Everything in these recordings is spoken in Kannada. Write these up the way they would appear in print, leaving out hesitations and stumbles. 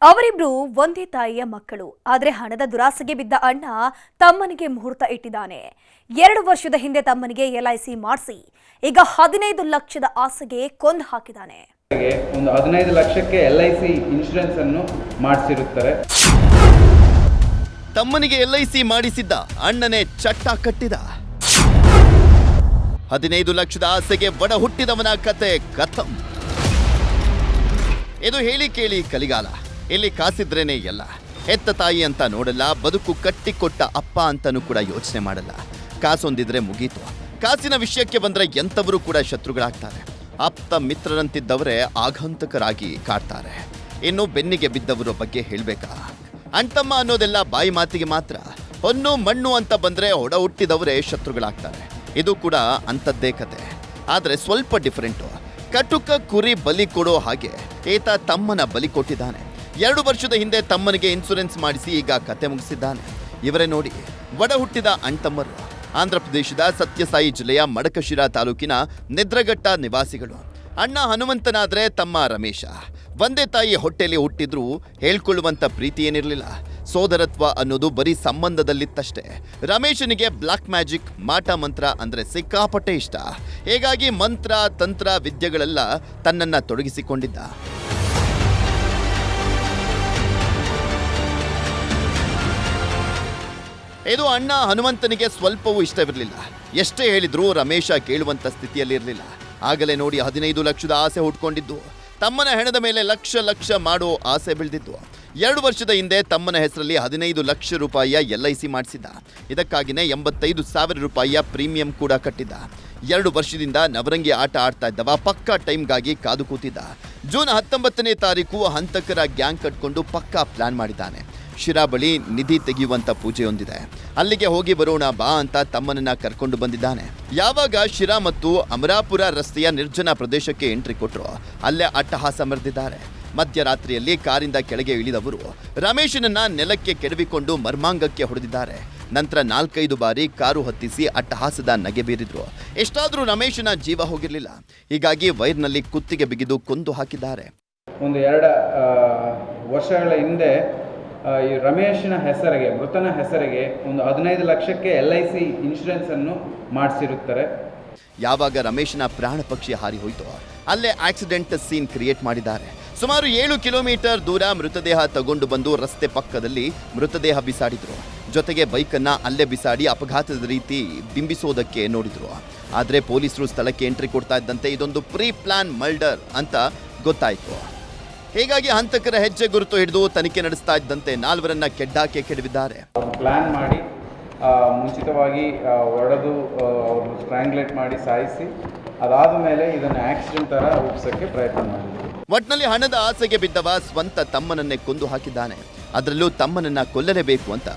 ಅವರಿಬ್ರು ಒಂದೇ ತಾಯಿಯ ಮಕ್ಕಳು. ಆದರೆ ಹಣದ ದುರಾಸೆಗೆ ಬಿದ್ದ ಅಣ್ಣ ತಮ್ಮನಿಗೆ ಮುಹೂರ್ತ ಇಟ್ಟಿದ್ದಾನೆ. 2 ವರ್ಷದ ಹಿಂದೆ ತಮ್ಮನಿಗೆ LIC ಮಾಡಿಸಿ ಈಗ 15 ಲಕ್ಷದ ಆಸೆಗೆ ಕೊಂದು ಹಾಕಿದ್ದಾನೆ. ಒಂದು 15 ಲಕ್ಷಕ್ಕೆ LIC ಇನ್ಶೂರೆನ್ಸ್ ಅನ್ನು ಮಾಡಿಸಿರುತ್ತಾರೆ. ತಮ್ಮನಿಗೆ LIC ಮಾಡಿಸಿದ್ದ ಅಣ್ಣನೇ ಚಟ್ಟ ಕಟ್ಟಿದ. 15 ಲಕ್ಷದ ಆಸೆಗೆ ಬಡ ಹುಟ್ಟಿದವನ ಕತೆ ಖತಮ್. ಇದು ಹೇಳಿ ಕೇಳಿ ಕಲಿಗಾಲ. ಇಲ್ಲಿ ಕಾಸಿದ್ರೇನೆ ಎಲ್ಲ. ಹೆತ್ತ ತಾಯಿ ಅಂತ ನೋಡಲ್ಲ, ಬದುಕು ಕಟ್ಟಿಕೊಟ್ಟ ಅಪ್ಪ ಅಂತನೂ ಕೂಡ ಯೋಚನೆ ಮಾಡಲ್ಲ. ಕಾಸೊಂದಿದ್ರೆ ಮುಗೀತು. ಕಾಸಿನ ವಿಷಯಕ್ಕೆ ಬಂದ್ರೆ ಎಂಥವರು ಕೂಡ ಶತ್ರುಗಳಾಗ್ತಾರೆ. ಆಪ್ತ ಮಿತ್ರರಂತಿದ್ದವರೇ ಆಘಾತಕರಾಗಿ ಕಾಡ್ತಾರೆ. ಇನ್ನು ಬೆನ್ನಿಗೆ ಬಿದ್ದವರ ಬಗ್ಗೆ ಹೇಳ್ಬೇಕಾ? ಅಣ್ತಮ್ಮ ಅನ್ನೋದೆಲ್ಲ ಬಾಯಿ ಮಾತಿಗೆ ಮಾತ್ರ. ಹೊನ್ನು ಮಣ್ಣು ಅಂತ ಬಂದ್ರೆ ಒಡ ಹುಟ್ಟಿದವರೇ ಶತ್ರುಗಳಾಗ್ತಾರೆ. ಇದು ಕೂಡ ಅಂಥದ್ದೇ ಕತೆ, ಆದ್ರೆ ಸ್ವಲ್ಪ ಡಿಫರೆಂಟು. ಕಟುಕ ಕುರಿ ಬಲಿ ಕೊಡೋ ಹಾಗೆ ಈತ ತಮ್ಮನ ಬಲಿ ಕೊಟ್ಟಿದ್ದಾನೆ. 2 ವರ್ಷದ ಹಿಂದೆ ತಮ್ಮನಿಗೆ ಇನ್ಸೂರೆನ್ಸ್ ಮಾಡಿಸಿ ಈಗ ಕತೆ ಮುಗಿಸಿದ್ದಾನೆ. ಇವರೇ ನೋಡಿ, ಒಡ ಹುಟ್ಟಿದ ಅಣ್ತಮ್ಮರು. ಆಂಧ್ರ ಪ್ರದೇಶದ ಸತ್ಯಸಾಯಿ ಜಿಲ್ಲೆಯ ಮಡಕಶಿರಾ ತಾಲೂಕಿನ ನಿದ್ರಘಟ್ಟ ನಿವಾಸಿಗಳು. ಅಣ್ಣ ಹನುಮಂತನಾದ್ರೆ ತಮ್ಮ ರಮೇಶ. ಒಂದೇ ತಾಯಿ ಹೊಟ್ಟೆಯಲ್ಲಿ ಹುಟ್ಟಿದ್ರೂ ಹೇಳ್ಕೊಳ್ಳುವಂತ ಪ್ರೀತಿ ಏನಿರಲಿಲ್ಲ. ಸೋದರತ್ವ ಅನ್ನೋದು ಬರೀ ಸಂಬಂಧದಲ್ಲಿತ್ತಷ್ಟೇ. ರಮೇಶನಿಗೆ ಬ್ಲಾಕ್ ಮ್ಯಾಜಿಕ್, ಮಾಟ ಮಂತ್ರ ಅಂದ್ರೆ ಸಿಕ್ಕಾಪಟ್ಟೆ ಇಷ್ಟ. ಹೀಗಾಗಿ ಮಂತ್ರ ತಂತ್ರ ವಿದ್ಯೆಗಳೆಲ್ಲ ತನ್ನನ್ನ ತೊಡಗಿಸಿಕೊಂಡಿದ್ದ. ಇದು ಅಣ್ಣ ಹನುಮಂತನಿಗೆ ಸ್ವಲ್ಪವೂ ಇಷ್ಟವಿರಲಿಲ್ಲ. ಎಷ್ಟೇ ಹೇಳಿದ್ರೂ ರಮೇಶ ಕೇಳುವಂತ ಸ್ಥಿತಿಯಲ್ಲಿರಲಿಲ್ಲ. ಆಗಲೇ ನೋಡಿ 15 ಲಕ್ಷದ ಆಸೆ ಹುಟ್ಕೊಂಡಿದ್ದು. ತಮ್ಮನ ಹೆಣದ ಮೇಲೆ ಲಕ್ಷ ಮಾಡೋ ಆಸೆ ಬೆಳೆದಿದ್ದು. 2 ವರ್ಷದ ಹಿಂದೆ ತಮ್ಮನ ಹೆಸರಲ್ಲಿ 15 ಲಕ್ಷ ರೂಪಾಯಿಯ LIC ಮಾಡಿಸಿದ್ದ. ಇದಕ್ಕಾಗಿನೇ 85,000 ರೂಪಾಯಿಯ ಪ್ರೀಮಿಯಂ ಕೂಡ ಕಟ್ಟಿದ್ದ. 2 ವರ್ಷದಿಂದ ನವರಂಗಿ ಆಟ ಆಡ್ತಾ ಇದ್ದವ ಪಕ್ಕಾ ಟೈಮ್ಗಾಗಿ ಕಾದು ಕೂತಿದ್ದ. ಜೂನ್ 19ನೇ ತಾರೀಕು ಹಂತಕರ ಗ್ಯಾಂಗ್ ಕಟ್ಕೊಂಡು ಪಕ್ಕಾ ಪ್ಲಾನ್ ಮಾಡಿದ್ದಾನೆ. ಶಿರಾ ಬಳಿ ನಿಧಿ ತೆಗೆಯುವಂತ ಪೂಜೆಯೊಂದಿದೆ. ಅಲ್ಲಿಗೆ ಹೋಗಿ ಬರೋಣ ಬಾ ಅಂತ ತಮ್ಮನನ್ನ ಕರ್ಕೊಂಡು ಬಂದಿದ್ದಾನೆ. ಯಾವಾಗ ಶಿರಾ ಮತ್ತು ಅಮರಾಪುರ ರಸ್ತೆಯ ನಿರ್ಜನ ಪ್ರದೇಶಕ್ಕೆ ಎಂಟ್ರಿ ಕೊಟ್ಟರು, ಅಲ್ಲೇ ಅಟ್ಟಹಾಸ ಮೆರೆದಿದ್ದಾರೆ. ಮಧ್ಯರಾತ್ರಿಯಲ್ಲಿ ಕಾರಿಂದ ಕೆಳಗೆ ಇಳಿದವರು ರಮೇಶನನ್ನ ನೆಲಕ್ಕೆ ಕೆಡವಿಕೊಂಡು ಮರ್ಮಾಂಗಕ್ಕೆ ಹೊಡೆದಿದ್ದಾರೆ. ನಂತರ 4-5 ಬಾರಿ ಕಾರು ಹತ್ತಿಸಿ ಅಟ್ಟಹಾಸದ ನಗೆ ಬೀರಿದ್ರು. ಎಷ್ಟಾದ್ರೂ ರಮೇಶನ ಜೀವ ಹೋಗಿರಲಿಲ್ಲ. ಹೀಗಾಗಿ ವೈರ್ನಲ್ಲಿ ಕುತ್ತಿಗೆ ಬಿಗಿದು ಕೊಂದು ಹಾಕಿದ್ದಾರೆ. ಒಂದು 2 ವರ್ಷಗಳ ಹಿಂದೆ ಈ ರಮೇಶನ ಹೆಸರಿಗೆ, ಮೃತನ ಹೆಸರಿಗೆ ಒಂದು 15 ಲಕ್ಷಕ್ಕೆ LIC ಇನ್ಶೂರೆನ್ಸ್ ಅನ್ನು ಮಾಡಿಸಿರುತ್ತಾರೆ. ಯಾವಾಗ ರಮೇಶನ ಪ್ರಾಣ ಪಕ್ಷಿ ಹಾರಿ ಹೋಯಿತು, ಅಲ್ಲೇ ಆಕ್ಸಿಡೆಂಟ್ ಸೀನ್ ಕ್ರಿಯೇಟ್ ಮಾಡಿದ್ದಾರೆ. ಸುಮಾರು 7 ಕಿಲೋಮೀಟರ್ ದೂರ ಮೃತದೇಹ ತಗೊಂಡು ಬಂದು ರಸ್ತೆ ಪಕ್ಕದಲ್ಲಿ ಮೃತದೇಹ ಬಿಸಾಡಿದ್ರು. ಜೊತೆಗೆ ಬೈಕನ್ನ ಅಲ್ಲೇ ಬಿಸಾಡಿ ಅಪಘಾತದ ರೀತಿ ಬಿಂಬಿಸೋದಕ್ಕೆ ನೋಡಿದ್ರು. ಆದರೆ ಪೊಲೀಸರು ಸ್ಥಳಕ್ಕೆ ಎಂಟ್ರಿ ಕೊಡ್ತಾ ಇದ್ದಂತೆ ಇದೊಂದು ಪ್ರೀ ಪ್ಲಾನ್ ಮರ್ಡರ್ ಅಂತ ಗೊತ್ತಾಯಿತು. ಹೀಗಾಗಿ ಹಂತಕರ ಹೆಜ್ಜೆ ಗುರುತು ಹಿಡಿದು ತನಿಖೆ ನಡೆಸ್ತಾ ಇದ್ದಂತೆ 4 ಕೆಡ್ಡಾಕೆ ಕೆಡವಿದ್ದಾರೆ. ಪ್ಲಾನ್ ಮಾಡಿ ಮುಂಚಿತವಾಗಿ ಹೊಡೆದು ಅವ್ರನ್ನ ಸ್ಟ್ರ್ಯಾಂಗ್ಲೇಟ್ ಮಾಡಿ ಸಾಯಿಸಿ, ಅದಾದ ಮೇಲೆ ಇದನ್ನು ಆಕ್ಸಿಡೆಂಟ್ ಥರ ರೂಪಿಸೋಕ್ಕೆ ಪ್ರಯತ್ನ ಮಾಡಿದ್ರು. ಒಟ್ನಲ್ಲಿ ಹಣದ ಆಸೆಗೆ ಬಿದ್ದವ ಸ್ವಂತ ತಮ್ಮನನ್ನೇ ಕೊಂದು ಹಾಕಿದ್ದಾನೆ. ಅದರಲ್ಲೂ ತಮ್ಮನನ್ನ ಕೊಲ್ಲಲೇಬೇಕು ಅಂತ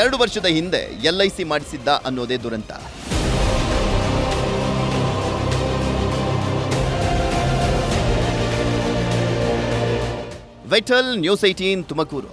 2 ವರ್ಷದ ಹಿಂದೆ LIC ಮಾಡಿಸಿದ್ದ ಅನ್ನೋದೇ ದುರಂತ. Vital news 18 Tumakuru.